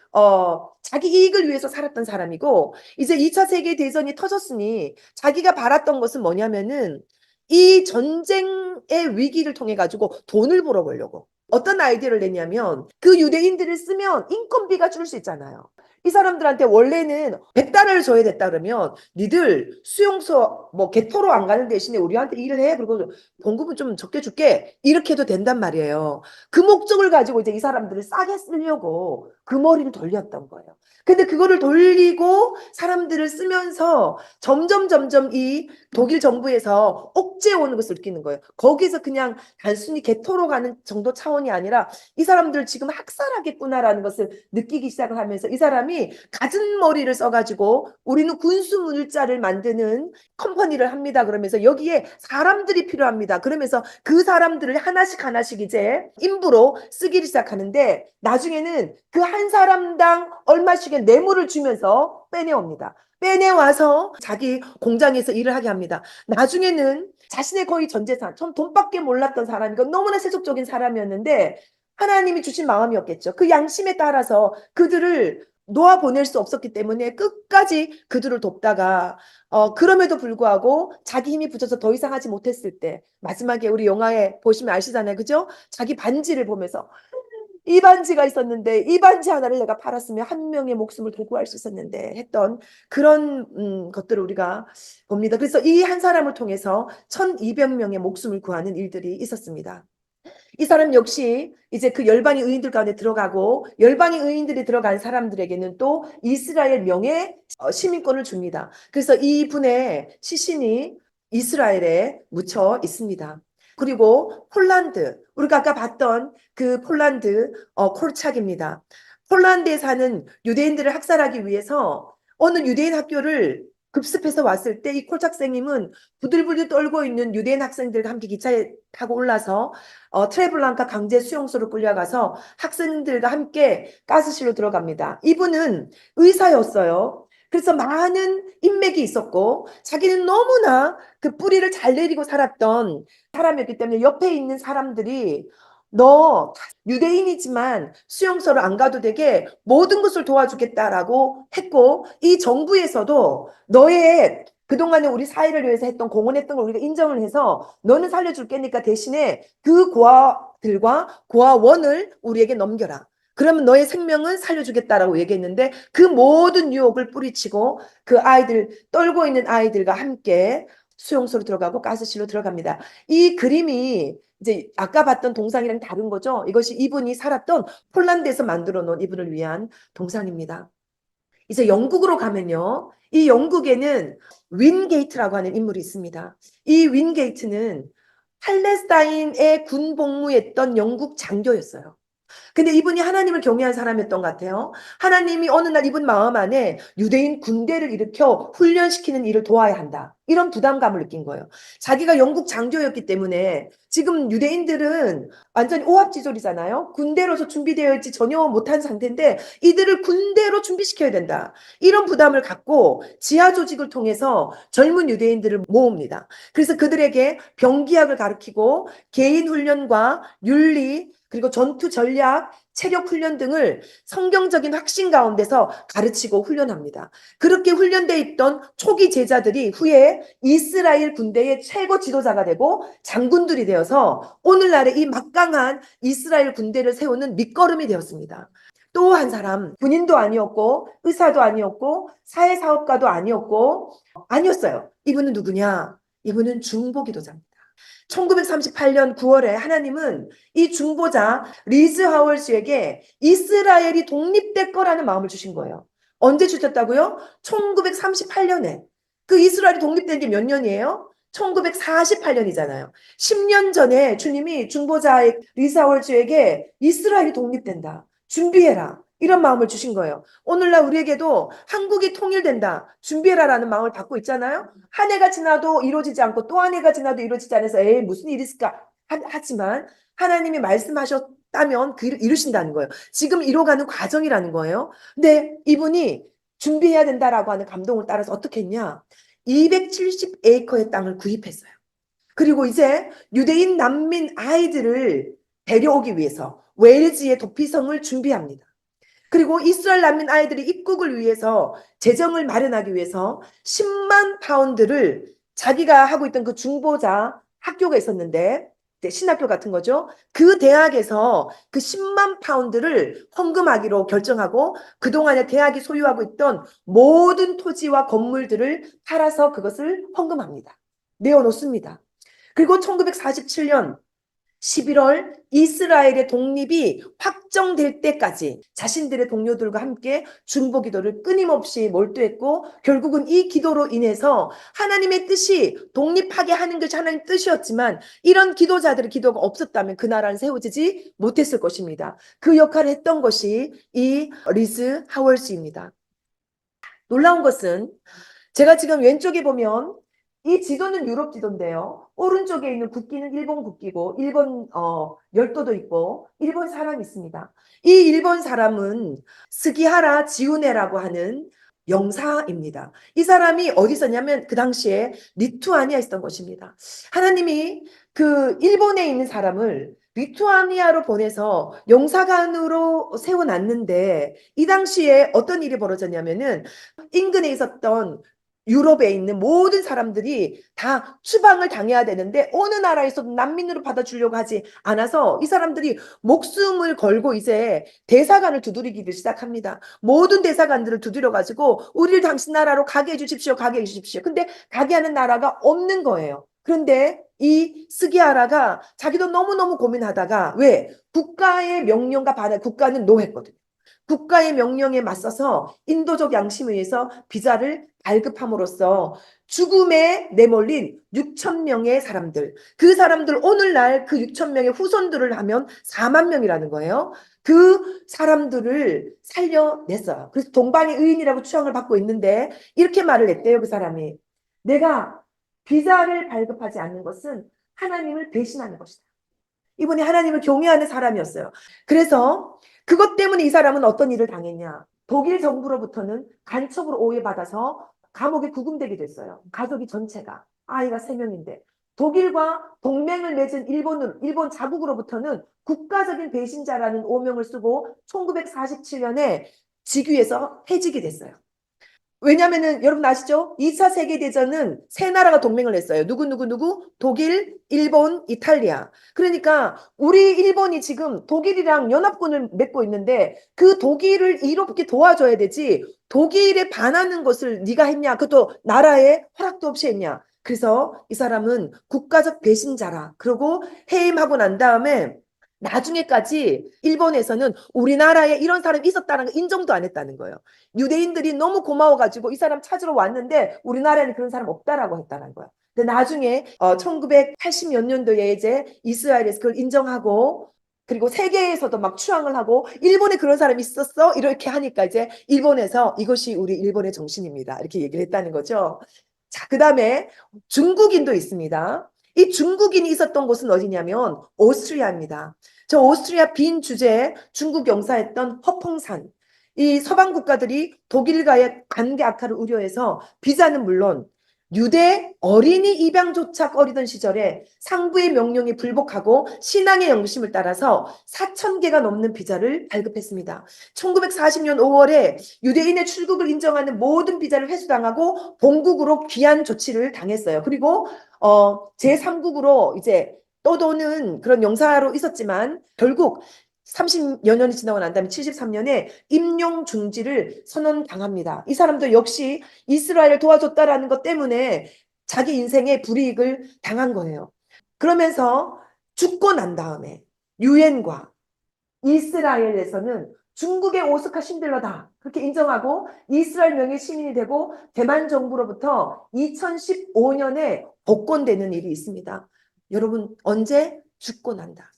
자기 이익을 위해서 살았던 사람이고 이제 2차 세계 대전이 터졌으니 자기가 바랐던 것은 뭐냐면은 이 전쟁의 위기를 통해 가지고 돈을 벌어보려고 어떤 아이디어를 냈냐면 그 유대인들을 쓰면 인건비가 줄 수 있잖아요. 이 사람들한테 원래는 100달러를 줘야 됐다 그러면 니들 수용소 뭐 개토로 안 가는 대신에 우리한테 일을 해 그리고 봉급은 좀 적게 줄게 이렇게 해도 된단 말이에요. 그 목적을 가지고 이제 이 사람들을 싸게 쓰려고 그 머리를 돌렸던 거예요. 근데 그거를 돌리고 사람들을 쓰면서 점점 이 독일 정부에서 억제 오는 것을 느끼는 거예요. 거기서 그냥 단순히 개토로 가는 정도 차원이 아니라 이 사람들 지금 학살하겠구나라는 것을 느끼기 시작을 하면서 이 사람이 갖은 머리를 써가지고 우리는 군수 물자를 만드는 컴퍼니를 합니다. 그러면서 여기에 사람들이 필요합니다. 그러면서 그 사람들을 하나씩 이제 인부로 쓰기 시작하는데 나중에는 그 한 사람당 얼마씩의 뇌물을 주면서 빼내옵니다. 빼내와서 자기 공장에서 일을 하게 합니다. 나중에는 자신의 거의 전 재산, 전 돈밖에 몰랐던 사람이고 너무나 세속적인 사람이었는데 하나님이 주신 마음이었겠죠. 그 양심에 따라서 그들을 놓아 보낼 수 없었기 때문에 끝까지 그들을 돕다가 그럼에도 불구하고 자기 힘이 붙어서 더 이상 하지 못했을 때 마지막에 우리 영화에 보시면 아시잖아요. 그죠? 자기 반지를 보면서 이 반지가 있었는데 이 반지 하나를 내가 팔았으면 한 명의 목숨을 도구할 수 있었는데 했던 그런 것들을 우리가 봅니다. 그래서 이 한 사람을 통해서 1200명의 목숨을 구하는 일들이 있었습니다. 이 사람 역시 이제 그 열방의 의인들 가운데 들어가고 열방의 의인들이 들어간 사람들에게는 또 이스라엘 명예 시민권을 줍니다. 그래서 이분의 시신이 이스라엘에 묻혀 있습니다. 그리고 폴란드, 우리가 아까 봤던 그 폴란드 콜착입니다. 폴란드에 사는 유대인들을 학살하기 위해서 어느 유대인 학교를 급습해서 왔을 때 이 콜착생님은 부들부들 떨고 있는 유대인 학생들과 함께 기차에 타고 올라서 트레블랑카 강제 수용소로 끌려가서 학생들과 함께 가스실로 들어갑니다. 이분은 의사였어요. 그래서 많은 인맥이 있었고 자기는 너무나 그 뿌리를 잘 내리고 살았던 사람이었기 때문에 옆에 있는 사람들이 너 유대인이지만 수용소를 안 가도 되게 모든 것을 도와주겠다라고 했고 이 정부에서도 너의 그동안에 우리 사회를 위해서 했던 공헌했던 걸 우리가 인정을 해서 너는 살려줄 게니까 대신에 그 고아들과 고아원을 우리에게 넘겨라. 그러면 너의 생명은 살려주겠다라고 얘기했는데 그 모든 유혹을 뿌리치고 그 아이들 떨고 있는 아이들과 함께 수용소로 들어가고 가스실로 들어갑니다. 이 그림이 이제 아까 봤던 동상이랑 다른 거죠. 이것이 이분이 살았던 폴란드에서 만들어 놓은 이분을 위한 동상입니다. 이제 영국으로 가면요. 이 영국에는 윈게이트라고 하는 인물이 있습니다. 이 윈게이트는 팔레스타인의 군 복무했던 영국 장교였어요. 근데 이분이 하나님을 경외한 사람이었던 것 같아요. 하나님이 어느 날 이분 마음 안에 유대인 군대를 일으켜 훈련시키는 일을 도와야 한다. 이런 부담감을 느낀 거예요. 자기가 영국 장교였기 때문에 지금 유대인들은 완전히 오합지졸이잖아요. 군대로서 준비되어 있지 전혀 못한 상태인데 이들을 군대로 준비시켜야 된다. 이런 부담을 갖고 지하 조직을 통해서 젊은 유대인들을 모읍니다. 그래서 그들에게 병기학을 가르치고 개인 훈련과 윤리 그리고 전투 전략, 체력 훈련 등을 성경적인 확신 가운데서 가르치고 훈련합니다. 그렇게 훈련돼 있던 초기 제자들이 후에 이스라엘 군대의 최고 지도자가 되고 장군들이 되어서 오늘날의 이 막강한 이스라엘 군대를 세우는 밑거름이 되었습니다. 또 한 사람, 군인도 아니었고 의사도 아니었고 사회사업가도 아니었어요. 이분은 누구냐? 이분은 중보기도자입니다. 1938년 9월에 하나님은 이 중보자 리즈 하월스에게 이스라엘이 독립될 거라는 마음을 주신 거예요. 언제 주셨다고요? 1938년에. 그 이스라엘이 독립된 게 몇 년이에요? 1948년이잖아요. 10년 전에 주님이 중보자 리즈 하월스에게 이스라엘이 독립된다. 준비해라. 이런 마음을 주신 거예요. 오늘날 우리에게도 한국이 통일된다. 준비해라라는 마음을 받고 있잖아요. 한 해가 지나도 이루어지지 않고 또 한 해가 지나도 이루어지지 않아서 에이 무슨 일이 있을까 하지만 하나님이 말씀하셨다면 그 일을 이루신다는 거예요. 지금 이뤄가는 과정이라는 거예요. 근데 이분이 준비해야 된다라고 하는 감동을 따라서 어떻게 했냐? 270에이커의 땅을 구입했어요. 그리고 이제 유대인 난민 아이들을 데려오기 위해서 웨일즈의 도피성을 준비합니다. 그리고 이스라엘 난민 아이들이 입국을 위해서 재정을 마련하기 위해서 10만 파운드를 자기가 하고 있던 그 중보자 학교가 있었는데 신학교 같은 거죠. 그 대학에서 그 10만 파운드를 헌금하기로 결정하고 그동안에 대학이 소유하고 있던 모든 토지와 건물들을 팔아서 그것을 헌금합니다. 내어놓습니다. 그리고 1947년 11월 이스라엘의 독립이 확정될 때까지 자신들의 동료들과 함께 중보기도를 끊임없이 몰두했고 결국은 이 기도로 인해서 하나님의 뜻이 독립하게 하는 것이 하나님의 뜻이었지만 이런 기도자들의 기도가 없었다면 그 나라는 세워지지 못했을 것입니다. 그 역할을 했던 것이 이 리즈 하월스입니다. 놀라운 것은 제가 지금 왼쪽에 보면 이 지도는 유럽 지도인데요. 오른쪽에 있는 국기는 일본 국기고 일본 열도도 있고 일본 사람이 있습니다. 이 일본 사람은 스기하라 지우네라고 하는 영사입니다. 이 사람이 어디 있었냐면 그 당시에 리투아니아에 있었던 것입니다. 하나님이 그 일본에 있는 사람을 리투아니아로 보내서 영사관으로 세워놨는데 이 당시에 어떤 일이 벌어졌냐면은 인근에 있었던 유럽에 있는 모든 사람들이 다 추방을 당해야 되는데 어느 나라에서도 난민으로 받아주려고 하지 않아서 이 사람들이 목숨을 걸고 이제 대사관을 두드리기 시작합니다. 모든 대사관들을 두드려가지고 우리를 당신 나라로 가게 해주십시오. 가게 해주십시오. 근데 가게 하는 나라가 없는 거예요. 그런데 이 스기아라가 자기도 너무너무 고민하다가 왜? 국가의 명령과 반해 국가는 노했거든요. 국가의 명령에 맞서서 인도적 양심에 의해서 비자를 발급함으로써 죽음에 내몰린 6천 명의 사람들, 그 사람들 오늘날 그 6천 명의 후손들을 하면 4만 명이라는 거예요. 그 사람들을 살려냈어요. 그래서 동방의 의인이라고 추앙을 받고 있는데 이렇게 말을 했대요. 그 사람이. 내가 비자를 발급하지 않는 것은 하나님을 배신하는 것이다. 이분이 하나님을 경외하는 사람이었어요. 그래서 그것 때문에 이 사람은 어떤 일을 당했냐. 독일 정부로부터는 간첩으로 오해받아서 감옥에 구금되게 됐어요. 가족이 전체가. 아이가 3명인데. 독일과 동맹을 맺은 일본 자국으로부터는 국가적인 배신자라는 오명을 쓰고 1947년에 직위에서 해직이 됐어요. 왜냐면은 여러분 아시죠? 2차 세계대전은 세 나라가 동맹을 했어요. 누구? 독일, 일본, 이탈리아. 그러니까 우리 일본이 지금 독일이랑 연합군을 맺고 있는데 그 독일을 이롭게 도와줘야 되지 독일에 반하는 것을 네가 했냐? 그것도 나라에 허락도 없이 했냐? 그래서 이 사람은 국가적 배신자라. 그러고 해임하고 난 다음에 나중에까지 일본에서는 우리나라에 이런 사람이 있었다는 거 인정도 안 했다는 거예요. 유대인들이 너무 고마워가지고 이 사람 찾으러 왔는데 우리나라에는 그런 사람 없다라고 했다는 거야. 근데 나중에 1980 몇 년도에 이제 이스라엘에서 그걸 인정하고 그리고 세계에서도 막 추앙을 하고 일본에 그런 사람이 있었어? 이렇게 하니까 이제 일본에서 이것이 우리 일본의 정신입니다. 이렇게 얘기를 했다는 거죠. 자, 그 다음에 중국인도 있습니다. 이 중국인이 있었던 곳은 어디냐면 오스트리아입니다. 저 오스트리아 빈 주제에 중국 영사했던 허풍산. 이 서방 국가들이 독일과의 관계 악화를 우려해서 비자는 물론 유대 어린이 입양조차 꺼리던 시절에 상부의 명령에 불복하고 신앙의 영심을 따라서 4,000개가 넘는 비자를 발급했습니다. 1940년 5월에 유대인의 출국을 인정하는 모든 비자를 회수당하고 본국으로 귀환 조치를 당했어요. 그리고 제3국으로 이제 떠도는 그런 영사로 있었지만 결국 30여 년이 지나고 난 다음에 73년에 임용 중지를 선언당합니다. 이 사람도 역시 이스라엘을 도와줬다라는 것 때문에 자기 인생의 불이익을 당한 거예요. 그러면서 죽고 난 다음에 유엔과 이스라엘에서는 중국의 오스카 신들러다 그렇게 인정하고 이스라엘 명예 시민이 되고 대만 정부로부터 2015년에 복권되는 일이 있습니다. 여러분 언제? 죽고 난다.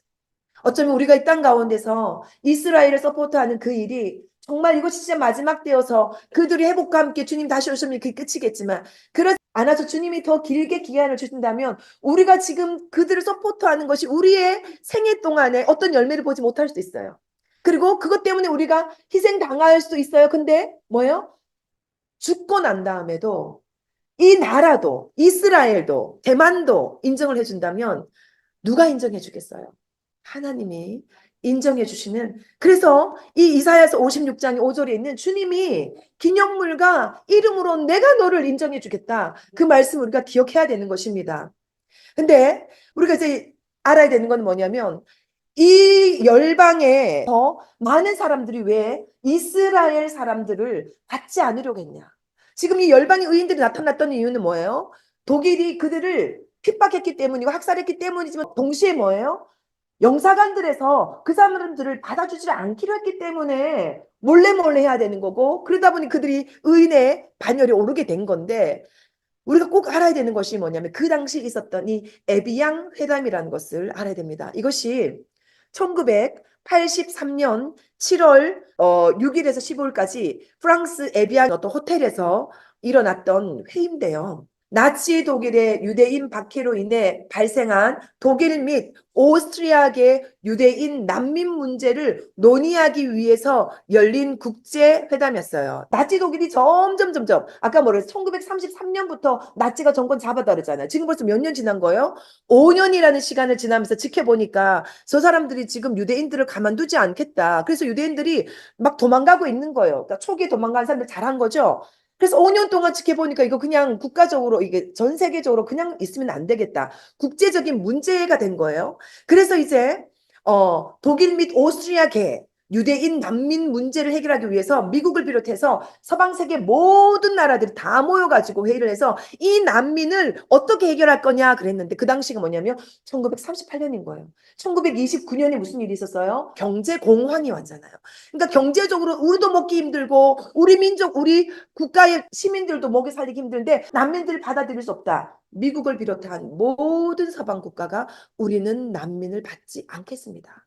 어쩌면 우리가 이 땅 가운데서 이스라엘을 서포트하는 그 일이 정말 이것이 진짜 마지막 때여서 그들이 회복과 함께 주님 다시 오시면 그게 끝이겠지만 그렇지 않아서 주님이 더 길게 기한을 주신다면 우리가 지금 그들을 서포트하는 것이 우리의 생애 동안에 어떤 열매를 보지 못할 수도 있어요. 그리고 그것 때문에 우리가 희생당할 수도 있어요. 근데 뭐예요? 죽고 난 다음에도 이 나라도 이스라엘도 대만도 인정을 해준다면 누가 인정해 주겠어요? 하나님이 인정해 주시는 그래서 이 이사야서 56장 5절에 있는 주님이 기념물과 이름으로 내가 너를 인정해 주겠다. 그 말씀 우리가 기억해야 되는 것입니다. 근데 우리가 이제 알아야 되는 건 뭐냐면 이 열방에 더 많은 사람들이 왜 이스라엘 사람들을 받지 않으려고 했냐. 지금 이 열방의 의인들이 나타났던 이유는 뭐예요? 독일이 그들을 핍박했기 때문이고 학살했기 때문이지만 동시에 뭐예요? 영사관들에서 그 사람들을 받아주지 않기로 했기 때문에 몰래 해야 되는 거고 그러다 보니 그들이 의인의 반열에 오르게 된 건데 우리가 꼭 알아야 되는 것이 뭐냐면 그 당시 있었던 이 에비앙 회담이라는 것을 알아야 됩니다. 이것이 1983년 7월 6일에서 15일까지 프랑스 에비앙 어떤 호텔에서 일어났던 회의인데요. 나치 독일의 유대인 박해로 인해 발생한 독일 및 오스트리아계 유대인 난민 문제를 논의하기 위해서 열린 국제회담이었어요. 나치 독일이 점점 아까 뭐랬어요? 1933년부터 나치가 정권 잡았다 그랬잖아요. 지금 벌써 몇 년 지난 거예요? 5년이라는 시간을 지나면서 지켜보니까 저 사람들이 지금 유대인들을 가만두지 않겠다. 그래서 유대인들이 막 도망가고 있는 거예요. 그러니까 초기에 도망간 사람들 잘한 거죠. 그래서 5년 동안 지켜보니까 이거 그냥 국가적으로 이게 전 세계적으로 그냥 있으면 안 되겠다. 국제적인 문제가 된 거예요. 그래서 이제 독일 및 오스트리아계 유대인 난민 문제를 해결하기 위해서 미국을 비롯해서 서방 세계 모든 나라들이 다 모여가지고 회의를 해서 이 난민을 어떻게 해결할 거냐 그랬는데 그 당시가 뭐냐면 1938년인 거예요. 1929년에 무슨 일이 있었어요? 경제 공황이 왔잖아요. 그러니까 경제적으로 우리도 먹기 힘들고 우리 민족, 우리 국가의 시민들도 먹여 살리기 힘든데 난민들을 받아들일 수 없다. 미국을 비롯한 모든 서방 국가가 우리는 난민을 받지 않겠습니다.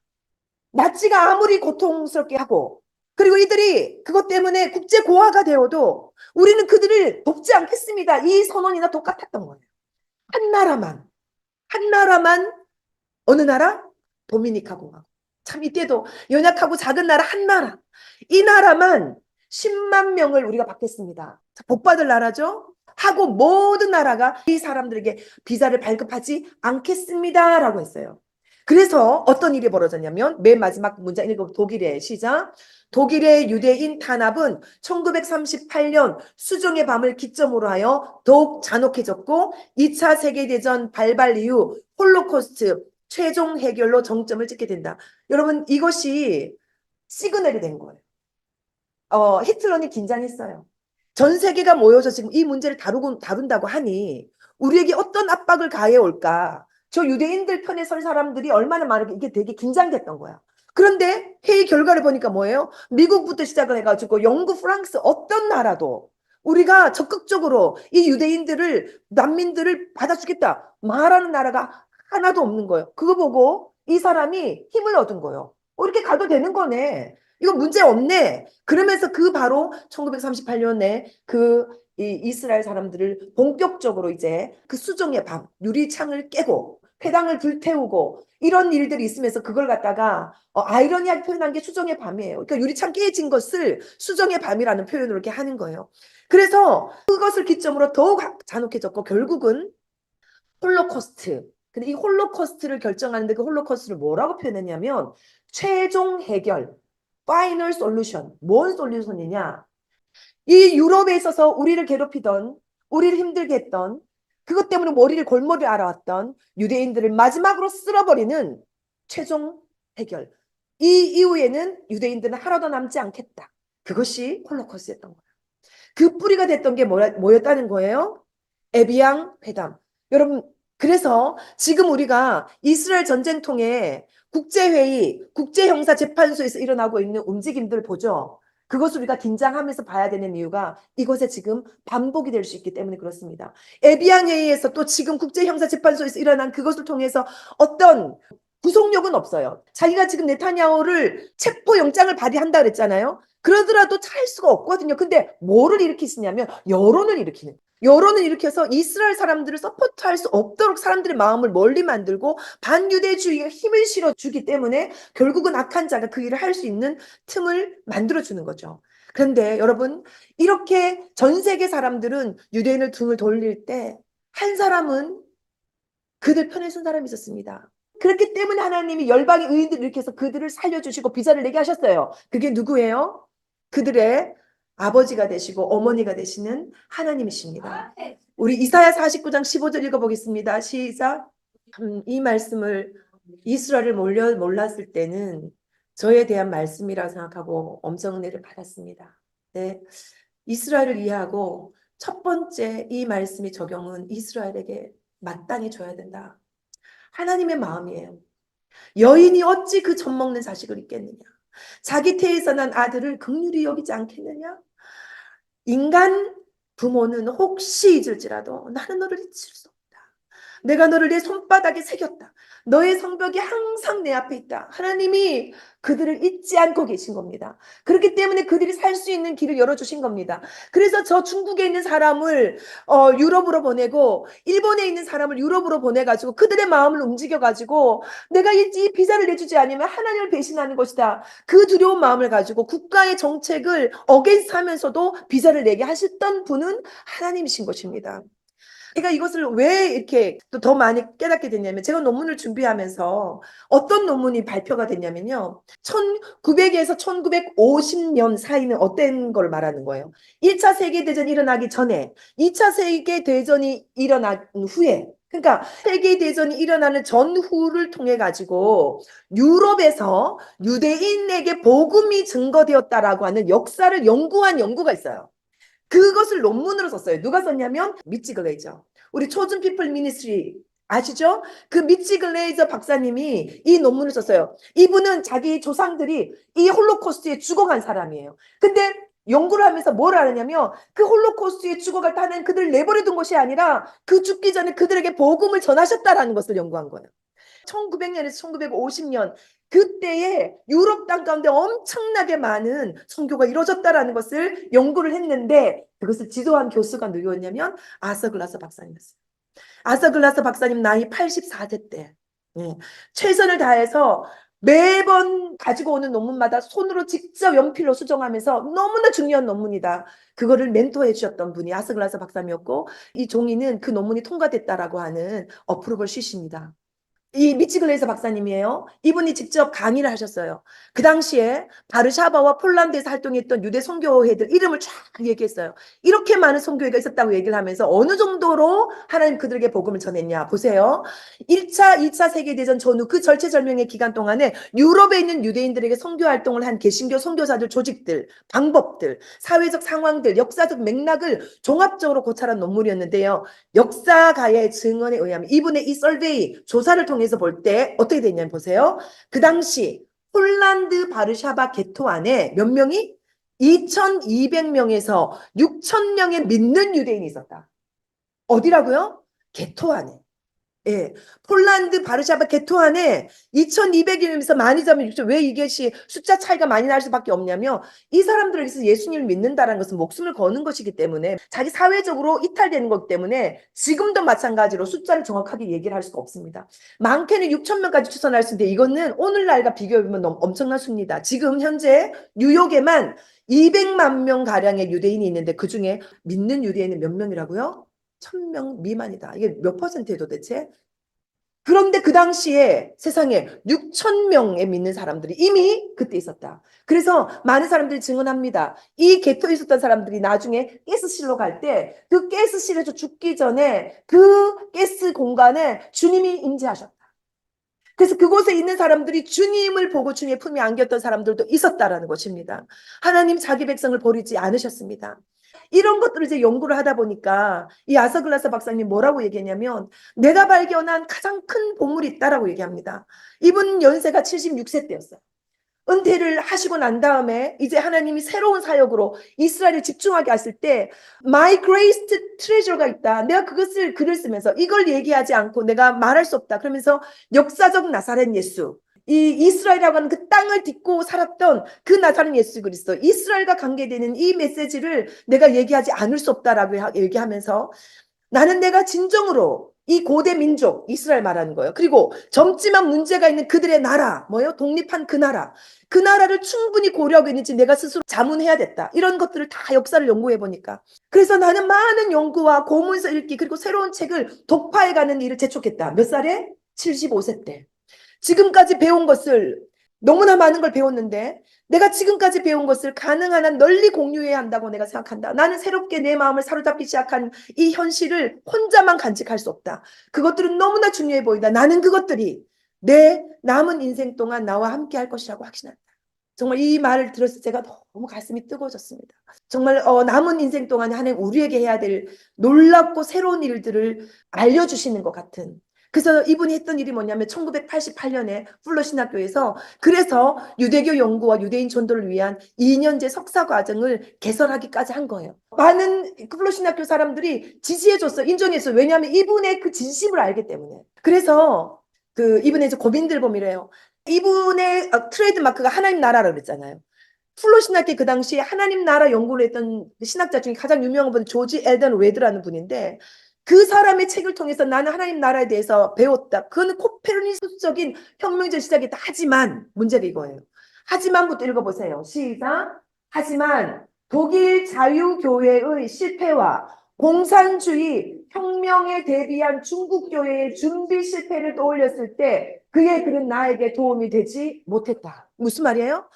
나치가 아무리 고통스럽게 하고 그리고 이들이 그것 때문에 국제 고아가 되어도 우리는 그들을 돕지 않겠습니다. 이 선언이나 똑같았던 거예요. 한 나라만 한 나라만 어느 나라? 도미니카 공화국. 참 이때도 연약하고 작은 나라 한 나라. 이 나라만 10만 명을 우리가 받겠습니다. 복 받을 나라죠? 하고 모든 나라가 이 사람들에게 비자를 발급하지 않겠습니다라고 했어요. 그래서 어떤 일이 벌어졌냐면 맨 마지막 문장 읽어 독일의 시작. 독일의 유대인 탄압은 1938년 수정의 밤을 기점으로 하여 더욱 잔혹해졌고 2차 세계대전 발발 이후 홀로코스트 최종 해결로 정점을 찍게 된다. 여러분 이것이 시그널이 된 거예요. 히틀러는 긴장했어요. 전 세계가 모여서 지금 이 문제를 다룬다고 하니 우리에게 어떤 압박을 가해 올까? 저 유대인들 편에 설 사람들이 얼마나 많을까 이게 되게 긴장됐던 거야. 그런데 회의 결과를 보니까 뭐예요? 미국부터 시작을 해가지고 영국, 프랑스 어떤 나라도 우리가 적극적으로 이 유대인들을 난민들을 받아주겠다 말하는 나라가 하나도 없는 거예요. 그거 보고 이 사람이 힘을 얻은 거예요. 이렇게 가도 되는 거네. 이거 문제 없네. 그러면서 그 바로 1938년에 이 이스라엘 사람들을 본격적으로 이제 그 수정의 밤, 유리창을 깨고 회당을 불태우고 이런 일들이 있으면서 그걸 갖다가 아이러니하게 표현한 게 수정의 밤이에요. 그러니까 유리창 깨진 것을 수정의 밤이라는 표현으로 이렇게 하는 거예요. 그래서 그것을 기점으로 더욱 잔혹해졌고 결국은 홀로코스트. 근데 이 홀로코스트를 결정하는데 그 홀로코스트를 뭐라고 표현했냐면 최종 해결, 파이널 솔루션. 뭔 솔루션이냐? 이 유럽에 있어서 우리를 괴롭히던, 우리를 힘들게 했던, 그것 때문에 머리를 골머리 알아왔던 유대인들을 마지막으로 쓸어버리는 최종 해결. 이 이후에는 유대인들은 하나도 남지 않겠다. 그것이 홀로코스트였던 거예요. 그 뿌리가 됐던 게 뭐였다는 거예요? 에비앙 회담. 여러분, 그래서 지금 우리가 이스라엘 전쟁통에 국제회의, 국제형사재판소에서 일어나고 있는 움직임들 보죠. 그것을 우리가 긴장하면서 봐야 되는 이유가 이것에 지금 반복이 될 수 있기 때문에 그렇습니다. 에비앙 회의에서 또 지금 국제형사재판소에서 일어난 그것을 통해서 어떤 구속력은 없어요. 자기가 지금 네타냐후를 체포영장을 발의한다 그랬잖아요. 그러더라도 찰 수가 없거든요. 근데 뭐를 일으키시냐면 여론을 일으키는. 여론을 일으켜서 이스라엘 사람들을 서포트할 수 없도록 사람들의 마음을 멀리 만들고 반유대주의에 힘을 실어주기 때문에 결국은 악한 자가 그 일을 할 수 있는 틈을 만들어주는 거죠. 그런데 여러분 이렇게 전 세계 사람들은 유대인을 등을 돌릴 때 한 사람은 그들 편에 선 사람이 있었습니다. 그렇기 때문에 하나님이 열방의 의인들을 일으켜서 그들을 살려주시고 비자를 내게 하셨어요. 그게 누구예요? 그들의 아버지가 되시고 어머니가 되시는 하나님이십니다. 우리 이사야 49장 15절 읽어보겠습니다. 시작. 이 말씀을 이스라엘을 몰랐을 때는 저에 대한 말씀이라 생각하고 엄청 은혜를 받았습니다. 네, 이스라엘을 이해하고 첫 번째 이 말씀의 적용은 이스라엘에게 마땅히 줘야 된다. 하나님의 마음이에요. 여인이 어찌 그 젖 먹는 자식을 잊겠느냐. 자기 태에서 난 아들을 긍휼히 여기지 않겠느냐. 인간 부모는 혹시 잊을지라도 나는 너를 잊을 수 없다. 내가 너를 내 손바닥에 새겼다. 너의 성벽이 항상 내 앞에 있다. 하나님이 그들을 잊지 않고 계신 겁니다. 그렇기 때문에 그들이 살 수 있는 길을 열어주신 겁니다. 그래서 저 중국에 있는 사람을 유럽으로 보내고 일본에 있는 사람을 유럽으로 보내가지고 그들의 마음을 움직여가지고 내가 이 비자를 내주지 않으면 하나님을 배신하는 것이다. 그 두려운 마음을 가지고 국가의 정책을 어게인스트 하면서도 비자를 내게 하셨던 분은 하나님이신 것입니다. 제가 이것을 왜 이렇게 또 더 많이 깨닫게 됐냐면 제가 논문을 준비하면서 어떤 논문이 발표가 됐냐면요. 1900에서 1950년 사이는 어떤 걸 말하는 거예요. 1차 세계대전이 일어나기 전에 2차 세계대전이 일어난 후에 그러니까 세계대전이 일어나는 전후를 통해 가지고 유럽에서 유대인에게 복음이 증거되었다라고 하는 역사를 연구한 연구가 있어요. 그것을 논문으로 썼어요. 누가 썼냐면 미치 글레이저. 우리 초준 피플 미니스트리 아시죠? 그 미치 글레이저 박사님이 이 논문을 썼어요. 이분은 자기 조상들이 이 홀로코스트에 죽어간 사람이에요. 근데 연구를 하면서 뭘 하느냐면 그 홀로코스트에 죽어갈 때는 그들을 내버려둔 것이 아니라 그 죽기 전에 그들에게 복음을 전하셨다라는 것을 연구한 거예요. 1900년에서 1950년 그때에 유럽 땅 가운데 엄청나게 많은 선교가 이루어졌다라는 것을 연구를 했는데 그것을 지도한 교수가 누구였냐면 아서 글라서 박사님이었어요. 아서 글라서 박사님 나이 84세 때 최선을 다해서 매번 가지고 오는 논문마다 손으로 직접 연필로 수정하면서 너무나 중요한 논문이다. 그거를 멘토해 주셨던 분이 아서 글라서 박사님이었고 이 종이는 그 논문이 통과됐다라고 하는 어프로벌 쉿입니다. 이 미치글레이서 박사님이에요. 이분이 직접 강의를 하셨어요. 그 당시에 바르샤바와 폴란드에서 활동했던 유대 선교회들 이름을 쫙 얘기했어요. 이렇게 많은 선교회가 있었다고 얘기를 하면서 어느 정도로 하나님 그들에게 복음을 전했냐 보세요. 1차, 2차 세계대전 전후 그 절체절명의 기간 동안에 유럽에 있는 유대인들에게 선교 활동을 한 개신교 선교사들 조직들, 방법들, 사회적 상황들, 역사적 맥락을 종합적으로 고찰한 논문이었는데요. 역사가의 증언에 의하면 이분의 이 설베이 조사를 통해서 볼 때 어떻게 됐냐면 보세요. 그 당시 폴란드 바르샤바 게토 안에 몇 명이 2200명에서 6000명의 믿는 유대인이 있었다. 어디라고요? 게토 안에. 예, 폴란드 바르샤바 게토 안에 2200이면서 많이 잡으면 왜 이것이 숫자 차이가 많이 날 수밖에 없냐면 이 사람들에게서 예수님을 믿는다는 것은 목숨을 거는 것이기 때문에 자기 사회적으로 이탈되는 것 때문에 지금도 마찬가지로 숫자를 정확하게 얘기를 할 수가 없습니다. 많게는 6,000명까지 추산할 수 있는데 이거는 오늘날과 비교해보면 너무 엄청난 수입니다. 지금 현재 뉴욕에만 200만 명 가량의 유대인이 있는데 그중에 믿는 유대인은 몇 명이라고요? 1000명 미만이다. 이게 몇 퍼센트예요 도대체? 그런데 그 당시에 세상에 6,000명의 믿는 사람들이 이미 그때 있었다. 그래서 많은 사람들이 증언합니다. 이 개토에 있었던 사람들이 나중에 가스실로 갈 때 그 가스실에서 죽기 전에 그 가스 공간에 주님이 임재하셨다. 그래서 그곳에 있는 사람들이 주님을 보고 주님의 품에 안겼던 사람들도 있었다라는 것입니다. 하나님 자기 백성을 버리지 않으셨습니다. 이런 것들을 이제 연구를 하다 보니까 이 아서글라스 박사님 뭐라고 얘기했냐면 내가 발견한 가장 큰 보물이 있다라고 얘기합니다. 이분 연세가 76세 때였어요. 은퇴를 하시고 난 다음에 이제 하나님이 새로운 사역으로 이스라엘에 집중하게 했을 때 My greatest treasure가 있다. 내가 그것을 글을 쓰면서 이걸 얘기하지 않고 내가 말할 수 없다. 그러면서 역사적 나사렛 예수 이 이스라엘이라고 하는 그 땅을 딛고 살았던 그 나사렛 예수 그리스도 이스라엘과 관계되는 이 메시지를 내가 얘기하지 않을 수 없다라고 얘기하면서 나는 내가 진정으로 이 고대 민족 이스라엘 말하는 거예요. 그리고 젊지만 문제가 있는 그들의 나라 뭐예요? 독립한 그 나라 그 나라를 충분히 고려하고 있는지 내가 스스로 자문해야 됐다. 이런 것들을 다 역사를 연구해 보니까 그래서 나는 많은 연구와 고문서 읽기 그리고 새로운 책을 독파해가는 일을 재촉했다. 몇 살에? 75세 때. 지금까지 배운 것을 너무나 많은 걸 배웠는데 내가 지금까지 배운 것을 가능한 한 널리 공유해야 한다고 내가 생각한다. 나는 새롭게 내 마음을 사로잡기 시작한 이 현실을 혼자만 간직할 수 없다. 그것들은 너무나 중요해 보인다. 나는 그것들이 내 남은 인생 동안 나와 함께 할 것이라고 확신한다. 정말 이 말을 들었을 때 제가 너무 가슴이 뜨거워졌습니다. 정말 남은 인생 동안에 하나님 우리에게 해야 될 놀랍고 새로운 일들을 알려주시는 것 같은 그래서 이분이 했던 일이 뭐냐면 1988년에 풀러 신학교에서 그래서 유대교 연구와 유대인 전도를 위한 2년제 석사 과정을 개설하기까지 한 거예요. 많은 풀러 신학교 사람들이 지지해줬어요. 인정했어요. 왜냐하면 이분의 그 진심을 알기 때문에. 그래서 그 이분의 이제 고민들 보면 이래요. 이분의 트레이드마크가 하나님 나라라고 그랬잖아요. 풀로 신학교 그 당시에 하나님 나라 연구를 했던 신학자 중에 가장 유명한 분은 조지 엘던 레드라는 분인데 그 사람의 책을 통해서 나는 하나님 나라에 대해서 배웠다. 그거는 코페르니쿠스적인 혁명적 시작이다. 하지만 문제가 이거예요. 하지만부터 읽어보세요. 시작. 하지만 독일 자유교회의 실패와 공산주의 혁명에 대비한 중국 교회의 준비 실패를 떠올렸을 때 그의 글은 나에게 도움이 되지 못했다. 무슨 말이에요?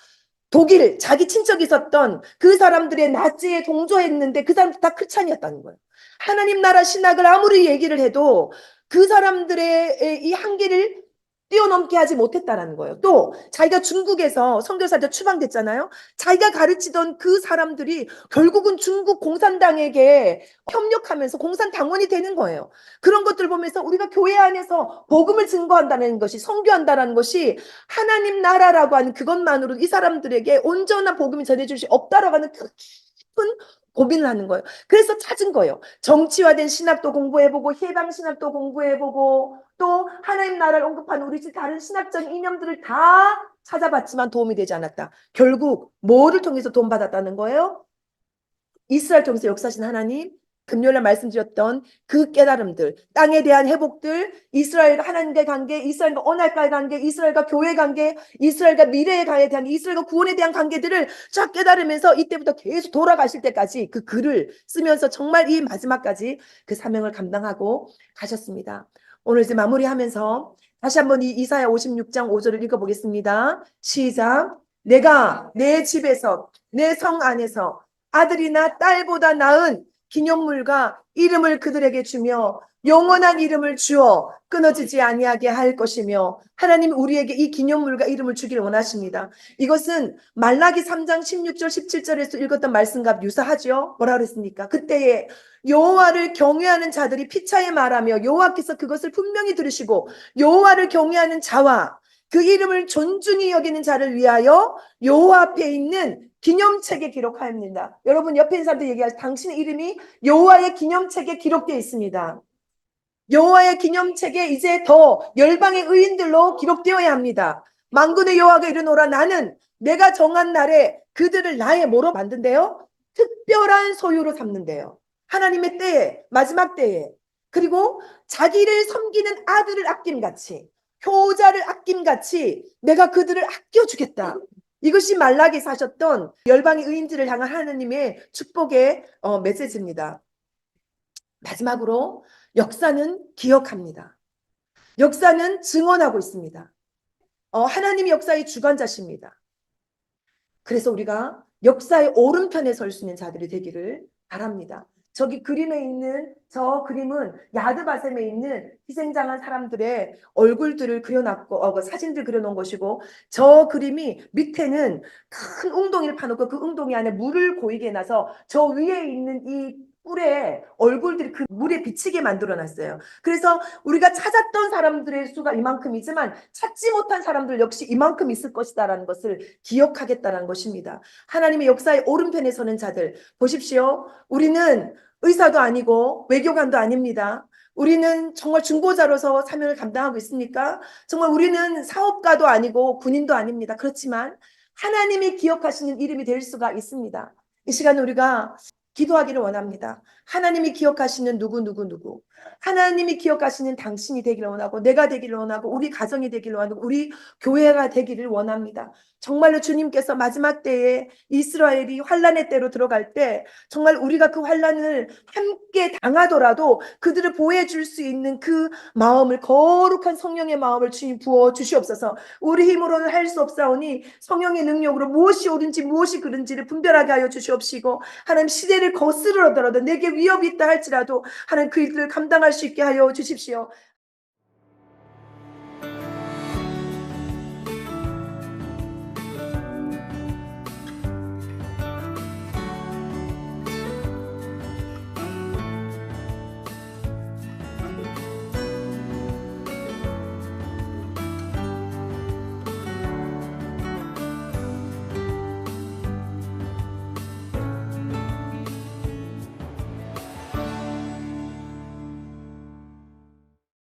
독일 자기 친척이 있었던 그 사람들의 나치에 동조했는데 그 사람들 다 크리스찬이었다는 거예요. 하나님 나라 신학을 아무리 얘기를 해도 그 사람들의 이 한계를 뛰어넘게 하지 못했다라는 거예요. 또 자기가 중국에서 선교사할 때 추방됐잖아요. 자기가 가르치던 그 사람들이 결국은 중국 공산당에게 협력하면서 공산당원이 되는 거예요. 그런 것들 보면서 우리가 교회 안에서 복음을 증거한다는 것이, 선교한다는 것이 하나님 나라라고 하는 그것만으로 이 사람들에게 온전한 복음이 전해줄 수 없다라고 하는 깊은 고민을 하는 거예요. 그래서 찾은 거예요. 정치화된 신학도 공부해보고 해방 신학도 공부해보고 또 하나님 나라를 언급하는 우리 다른 신학적 이념들을 다 찾아봤지만 도움이 되지 않았다. 결국 뭐를 통해서 도움받았다는 거예요? 이스라엘 통해서 역사하신 하나님, 금요일날 말씀드렸던 그 깨달음들, 땅에 대한 회복들, 이스라엘과 하나님과의 관계, 이스라엘과 언약과의 관계, 이스라엘과 교회 관계, 이스라엘과 미래에 대한 이스라엘과 구원에 대한 관계들을 쫙 깨달으면서 이때부터 계속 돌아가실 때까지 그 글을 쓰면서 정말 이 마지막까지 그 사명을 감당하고 가셨습니다. 오늘 이제 마무리하면서 다시 한번 이 이사야 56장 5절을 읽어보겠습니다. 시작. 내가 내 집에서 내 성 안에서 아들이나 딸보다 나은 기념물과 이름을 그들에게 주며 영원한 이름을 주어 끊어지지 아니하게 할 것이며 하나님 우리에게 이 기념물과 이름을 주기를 원하십니다. 이것은 말라기 3장 16절 17절에서 읽었던 말씀과 유사하죠. 뭐라 그랬습니까? 그때에 여호와를 경외하는 자들이 피차에 말하며 여호와께서 그것을 분명히 들으시고 여호와를 경외하는 자와 그 이름을 존중히 여기는 자를 위하여 여호와 앞에 있는 기념책에 기록하였습니다. 여러분 옆에 있는 사람들 얘기하세요. 당신의 이름이 여호와의 기념책에 기록되어 있습니다. 여호와의 기념책에 이제 더 열방의 의인들로 기록되어야 합니다. 만군의 여호와가 이르노라 나는 내가 정한 날에 그들을 나의 뭐로 만든대요? 특별한 소유로 삼는데요. 하나님의 때에 마지막 때에 그리고 자기를 섬기는 아들을 아낌같이 효자를 아낌같이 내가 그들을 아껴주겠다. 이것이 말라기에서 하셨던 열방의 의인들을 향한 하나님의 축복의 메시지입니다. 마지막으로 역사는 기억합니다. 역사는 증언하고 있습니다. 하나님이 역사의 주관자십니다. 그래서 우리가 역사의 오른편에 설 수 있는 자들이 되기를 바랍니다. 저기 그림에 있는 저 그림은 야드바셈에 있는 희생당한 사람들의 얼굴들을 그려놨고 사진들 그려놓은 것이고 저 그림이 밑에는 큰 웅덩이를 파놓고 그 웅덩이 안에 물을 고이게 해놔서 저 위에 있는 이 뿔에 얼굴들이 그 물에 비치게 만들어놨어요. 그래서 우리가 찾았던 사람들의 수가 이만큼이지만 찾지 못한 사람들 역시 이만큼 있을 것이다라는 것을 기억하겠다는 것입니다. 하나님의 역사의 오른편에 서는 자들 보십시오. 우리는 의사도 아니고 외교관도 아닙니다. 우리는 정말 중보자로서 사명을 감당하고 있습니까? 정말 우리는 사업가도 아니고 군인도 아닙니다. 그렇지만 하나님이 기억하시는 이름이 될 수가 있습니다. 이 시간 우리가 기도하기를 원합니다. 하나님이 기억하시는 누구 하나님이 기억하시는 당신이 되기를 원하고 내가 되기를 원하고 우리 가정이 되기를 원하고 우리 교회가 되기를 원합니다. 정말로 주님께서 마지막 때에 이스라엘이 환란의 때로 들어갈 때 정말 우리가 그 환란을 함께 당하더라도 그들을 보호해 줄 수 있는 그 마음을 거룩한 성령의 마음을 주님 부어 주시옵소서. 우리 힘으로는 할 수 없사오니 성령의 능력으로 무엇이 옳은지 무엇이 그른지를 분별하게 하여 주시옵시고 하나님 시대를 거스르더라도 내게 위협이 있다 할지라도 하나님 그 일들을 감당할 수 있게 하여 주십시오.